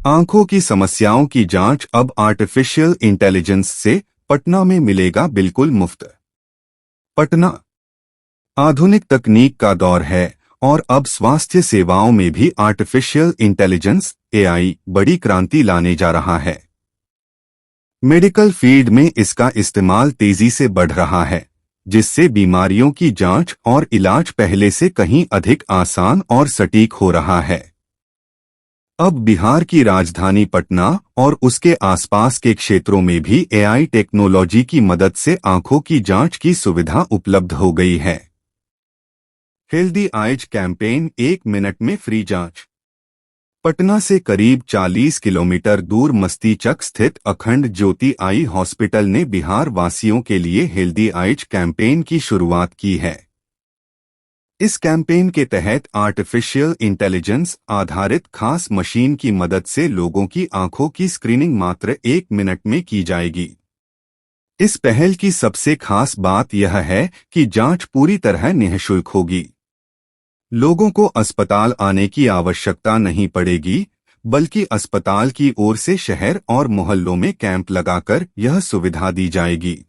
आंखों की समस्याओं की जांच अब आर्टिफिशियल इंटेलिजेंस से पटना में मिलेगा बिल्कुल मुफ्त। पटना आधुनिक तकनीक का दौर है और अब स्वास्थ्य सेवाओं में भी आर्टिफिशियल इंटेलिजेंस एआई बड़ी क्रांति लाने जा रहा है। मेडिकल फील्ड में इसका इस्तेमाल तेजी से बढ़ रहा है, जिससे बीमारियों की जांच और इलाज पहले से कहीं अधिक आसान और सटीक हो रहा है। अब बिहार की राजधानी पटना और उसके आसपास के क्षेत्रों में भी एआई टेक्नोलॉजी की मदद से आंखों की जांच की सुविधा उपलब्ध हो गई है। हेल्दी आइज कैंपेन 1 मिनट में फ्री जांच। पटना से करीब 40 किलोमीटर दूर मस्तीचक स्थित अखंड ज्योति आई हॉस्पिटल ने बिहार वासियों के लिए हेल्दी आइज कैंपेन की शुरुआत की है। इस कैंपेन के तहत आर्टिफिशियल इंटेलिजेंस आधारित खास मशीन की मदद से लोगों की आंखों की स्क्रीनिंग मात्र 1 मिनट में की जाएगी। इस पहल की सबसे खास बात यह है कि जांच पूरी तरह निःशुल्क होगी। लोगों को अस्पताल आने की आवश्यकता नहीं पड़ेगी, बल्कि अस्पताल की ओर से शहर और मोहल्लों में कैंप लगाकर यह सुविधा दी जाएगी।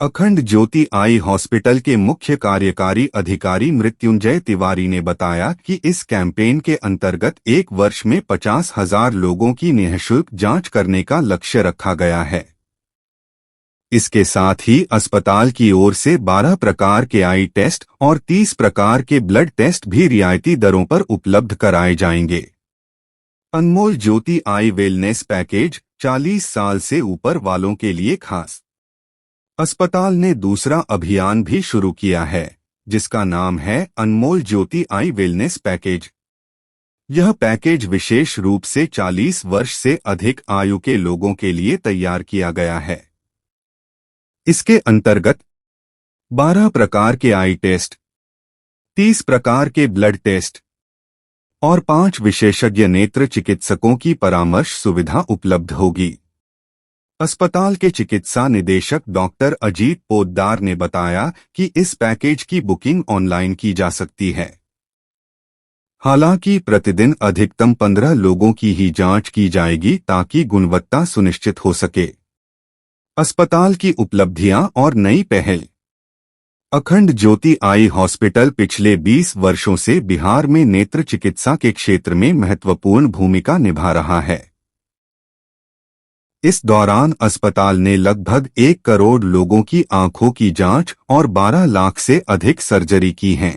अखंड ज्योति आई हॉस्पिटल के मुख्य कार्यकारी अधिकारी मृत्युंजय तिवारी ने बताया कि इस कैंपेन के अंतर्गत 1 वर्ष में 50,000 लोगों की निःशुल्क जांच करने का लक्ष्य रखा गया है। इसके साथ ही अस्पताल की ओर से 12 प्रकार के आई टेस्ट और 30 प्रकार के ब्लड टेस्ट भी रियायती दरों पर उपलब्ध कराए जाएंगे। अनमोल ज्योति आई वेलनेस पैकेज 40 साल से ऊपर वालों के लिए खास। अस्पताल ने दूसरा अभियान भी शुरू किया है, जिसका नाम है अनमोल ज्योति आई वेलनेस पैकेज। यह पैकेज विशेष रूप से 40 वर्ष से अधिक आयु के लोगों के लिए तैयार किया गया है। इसके अंतर्गत 12 प्रकार के आई टेस्ट, 30 प्रकार के ब्लड टेस्ट और 5 विशेषज्ञ नेत्र चिकित्सकों की परामर्श सुविधा उपलब्ध होगी। अस्पताल के चिकित्सा निदेशक डॉक्टर अजीत पोद्दार ने बताया कि इस पैकेज की बुकिंग ऑनलाइन की जा सकती है। हालांकि प्रतिदिन अधिकतम 15 लोगों की ही जांच की जाएगी ताकि गुणवत्ता सुनिश्चित हो सके। अस्पताल की उपलब्धियां और नई पहल। अखंड ज्योति आई हॉस्पिटल पिछले 20 वर्षों से बिहार में नेत्र चिकित्सा के क्षेत्र में महत्वपूर्ण भूमिका निभा रहा है। इस दौरान अस्पताल ने लगभग 1 करोड़ लोगों की आंखों की जांच और 12 लाख से अधिक सर्जरी की हैं।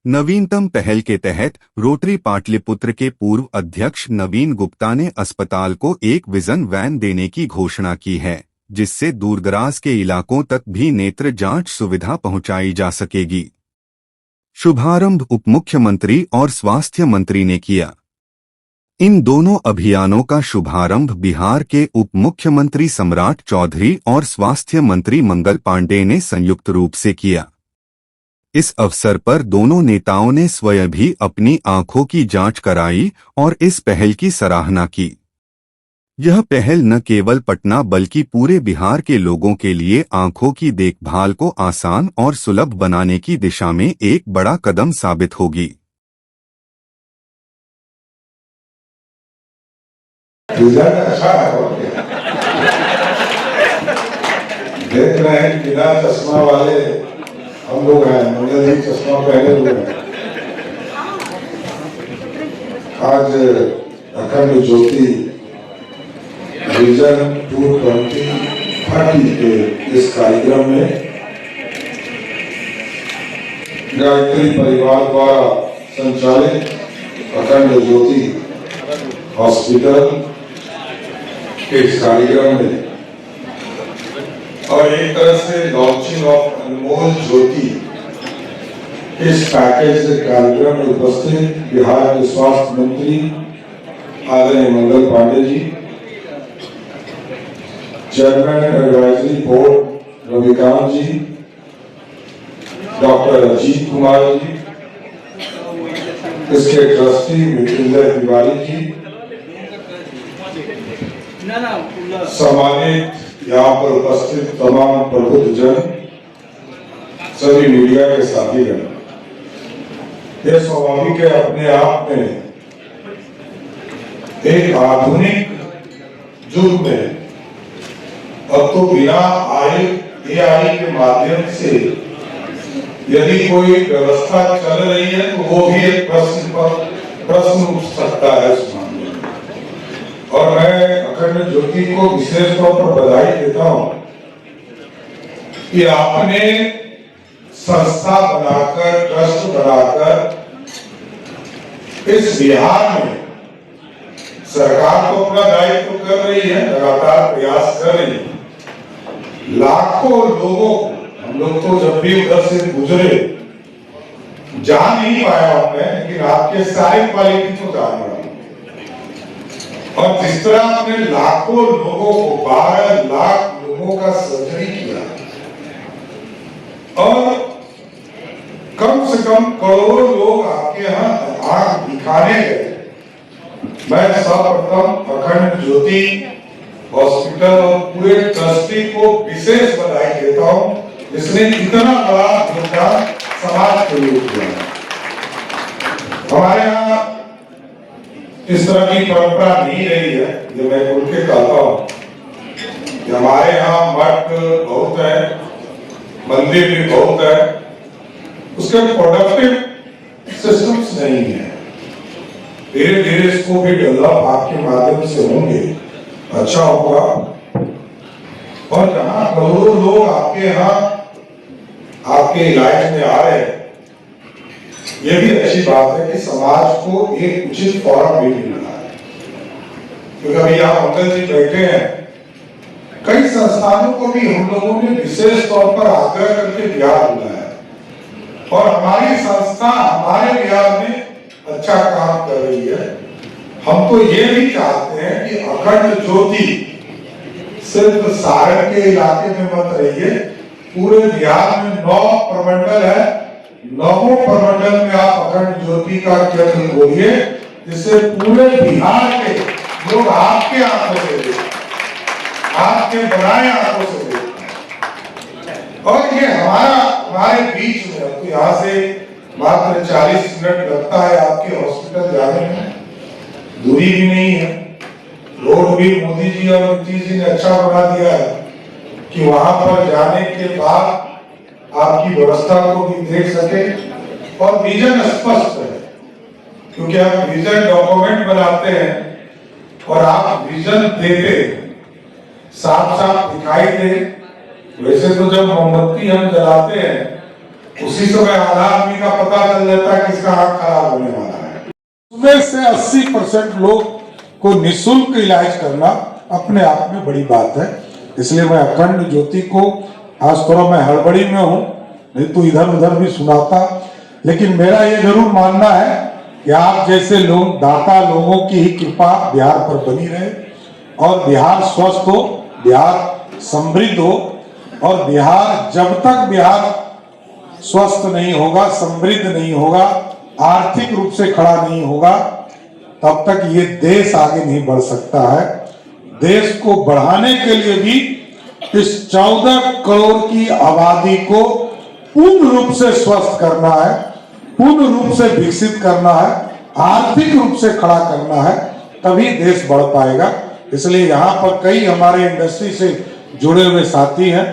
नवीनतम पहल के तहत रोटरी पाटलिपुत्र के पूर्व अध्यक्ष नवीन गुप्ता ने अस्पताल को एक विजन वैन देने की घोषणा की है, जिससे दूरदराज के इलाकों तक भी नेत्र जांच सुविधा पहुंचाई जा सकेगी। शुभारंभ उप मुख्यमंत्री और स्वास्थ्य मंत्री ने किया। इन दोनों अभियानों का शुभारंभ बिहार के उप मुख्यमंत्री सम्राट चौधरी और स्वास्थ्य मंत्री मंगल पांडे ने संयुक्त रूप से किया। इस अवसर पर दोनों नेताओं ने स्वयं भी अपनी आंखों की जांच कराई और इस पहल की सराहना की। यह पहल न केवल पटना बल्कि पूरे बिहार के लोगों के लिए आंखों की देखभाल को आसान और सुलभ बनाने की दिशा में एक बड़ा कदम साबित होगी। रिजल्ट अच्छा है और क्या? देख रहे हैं बिना चश्मा वाले हम लोग हैं, मुझे नहीं चश्मा पहने हुए हैं। आज अखंड ज्योति विजन 2030 के इस कार्यक्रम में गायत्री परिवार द्वारा संचालित अखंड ज्योति हॉस्पिटल इस कार्यक्रम में और एक तरह से लॉन्चिंग ऑफ अनमोल ज्योति इस पैकेज कार्यक्रम में उपस्थित बिहार के स्वास्थ्य मंत्री आदरणीय Mangal Pandey ji, chairman advisory board Ravikant जी, डॉक्टर अजीत कुमार जी, इसके ट्रस्टी मृत्युंजय तिवारी जी, सम्मानित यहाँ पर उपस्थित तमाम प्रबुद्ध जन, सभी मीडिया के साथीगण। यह स्वाभाविक है अपने आप में एक आधुनिक युग में अब तो बिना एआई के माध्यम से यदि कोई व्यवस्था चल रही है तो वो भी एक प्रश्न उठ सकता है इस मामले में। और मैं अखंड ज्योति को विशेष तौर पर बधाई देता हूं कि आपने संस्था बनाकर, ट्रस्ट बनाकर इस बिहार में सरकार तो अपना दायित्व कर रही है, लगातार प्रयास कर रही है। लाखों लोगों को, हम लोग तो जब भी उधर से गुजरे जा नहीं पाया हूं मैं, लेकिन आपके सारे क्वालिटी को जान रहा हूं। और जिस तरह आपने लाखों लोगों को, 12 लाख लोगों का सर्जरी किया और कम से कम करोड़ों लोग आपके यहाँ आंख दिखाने गए। मैं सर्वप्रथम अखंड ज्योति हॉस्पिटल और पूरे ट्रस्टी को विशेष बधाई देता हूं, जिसने इतना बड़ा योगदान समाज के लिए किया। हमारे यहाँ इस तरह की परंपरा नहीं रही है, ये मैं खुल के कहता हूं कि हमारे यहाँ मठ बहुत है, मंदिर भी बहुत है, उसके प्रोडक्टिव सिस्टम्स नहीं है। धीरे धीरे इसको भी डेवलप आपके माध्यम से होंगे, अच्छा होगा। और जहां करोड़ों लोग आपके यहाँ आपके इलाज में आ रहे हैं, यह भी अच्छी बात है कि समाज को एक उचित फॉरम भी मिल रहा है। क्योंकि अभी यहाँ अंकल जी बैठे हैं, कई संस्थानों को भी हम लोगों ने विशेष तौर पर आग्रह करके बिहार बुलाया और हमारी संस्था हमारे बिहार में अच्छा काम कर रही है। हम तो ये भी चाहते हैं कि अखंड ज्योति सिर्फ सारण के इलाके में मत रहिए, पूरे बिहार में 9 प्रमंडल है, 9 प्रमंडल में आप अखंड ज्योति का केंद्र खोलिए, जिससे पूरे बिहार के लोग आपके आंखों से देखें, आपके बनाए आंखों से देखें। और ये हमारे बीच में, तो यहाँ से मात्र 40 मिनट लगता है आपके हॉस्पिटल जाने में, दूरी भी नहीं है। रोड भी मोदी जी और नीतीश जी ने अच्छा बना दिया है कि वहां पर जाने के बाद आपकी व्यवस्था को भी देख सके और विजन स्पष्ट है। क्योंकि आप विजन डॉक्यूमेंट बनाते हैं और आप विजन देते साफ साफ दिखाई दे। वैसे तो जब मोमबत्ती हम जलाते हैं उसी समय आधा आदमी का पता चल जाता है किसका आंख खराब होने वाला है। उसमें से 80% लोग को निःशुल्क इलाज करना अपने आप में बड़ी बात है। इसलिए मैं अखंड ज्योति को, आज थोड़ा मैं हड़बड़ी में हूं, नहीं तो इधर उधर भी सुनाता, लेकिन मेरा ये जरूर मानना है कि आप जैसे लोग, दाता लोगों की ही कृपा बिहार पर बनी रहे और बिहार स्वस्थ हो, बिहार समृद्ध हो। और बिहार, जब तक बिहार स्वस्थ नहीं होगा, समृद्ध नहीं होगा, आर्थिक रूप से खड़ा नहीं होगा, तब तक ये देश आगे नहीं बढ़ सकता है। देश को बढ़ाने के लिए भी इस 14 करोड़ की आबादी को पूर्ण रूप से स्वस्थ करना है, पूर्ण रूप से विकसित करना है, आर्थिक रूप से खड़ा करना है, तभी देश बढ़ पाएगा। इसलिए यहाँ पर कई हमारे इंडस्ट्री से जुड़े हुए साथी हैं।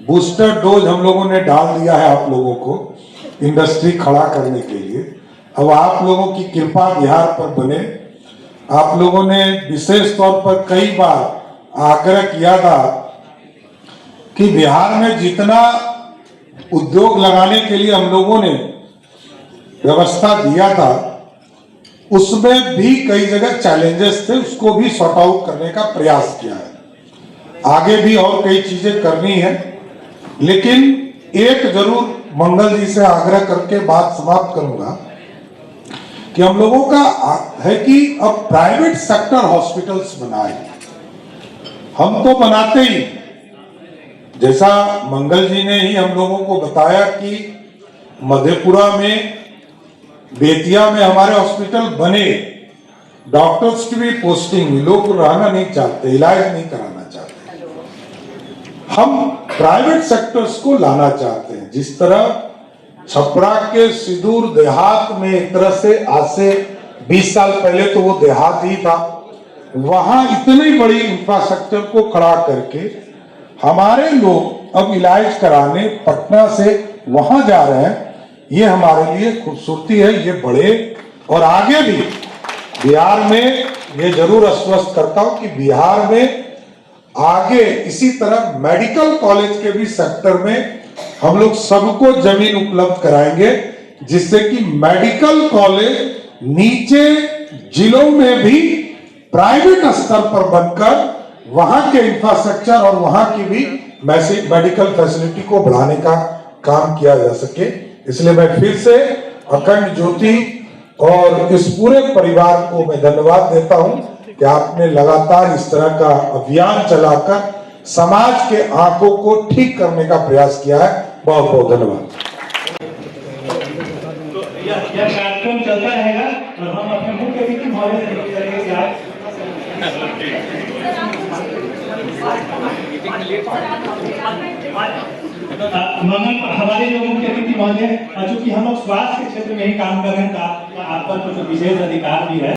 बूस्टर डोज हम लोगों ने डाल दिया है आप लोगों को इंडस्ट्री खड़ा करने के लिए। अब आप लोगों की कृपा बिहार पर बने। आप लोगों ने विशेष तौर पर कई बार आग्रह किया था कि बिहार में जितना उद्योग लगाने के लिए हम लोगों ने व्यवस्था दिया था, उसमें भी कई जगह चैलेंजेस थे, उसको भी सॉर्ट आउट करने का प्रयास किया है। आगे भी और कई चीजें करनी है, लेकिन एक जरूर मंगल जी से आग्रह करके बात समाप्त करूंगा कि हम लोगों का है कि अब प्राइवेट सेक्टर हॉस्पिटल्स बनाए। हम तो बनाते ही, जैसा मंगल जी ने ही हम लोगों को बताया कि मधेपुरा में, बेतिया में हमारे हॉस्पिटल बने, डॉक्टर्स की भी पोस्टिंग, लोग रहना नहीं चाहते, इलाज नहीं कराना चाहते। हम प्राइवेट सेक्टर्स को लाना चाहते हैं। जिस तरह छपरा के सुदूर देहात में एक तरह से आज से 20 साल पहले तो वो देहात ही था, वहां इतनी बड़ी इंफ्रास्ट्रक्चर को खड़ा करके हमारे लोग अब इलाज कराने पटना से वहां जा रहे हैं। ये हमारे लिए खूबसूरती है, ये बढ़े और आगे भी बिहार में, ये जरूर आश्वस्त करता हूं कि बिहार में आगे इसी तरह मेडिकल कॉलेज के भी सेक्टर में हम लोग सबको जमीन उपलब्ध कराएंगे, जिससे कि मेडिकल कॉलेज नीचे जिलों में भी प्राइवेट स्तर पर बनकर वहां के इंफ्रास्ट्रक्चर और वहां की भी मेडिकल फैसिलिटी को बढ़ाने का काम किया जा सके। इसलिए मैं फिर से अखंड ज्योति और इस पूरे परिवार को मैं धन्यवाद देता हूं कि आपने लगातार इस तरह का अभियान चलाकर समाज के आंखों को ठीक करने का प्रयास किया है। बहुत बहुत धन्यवाद। यह कार्यक्रम चलता रहेगा और हम अपने मुख्य अतिथि महोदय से निवेदन करेंगे कि आप हमारे जो मुख्य अतिथि महोदय, चूंकि हम लोग स्वास्थ्य के क्षेत्र में ही काम कर रहे हैं तो आप पर कुछ विशेष अधिकार भी है।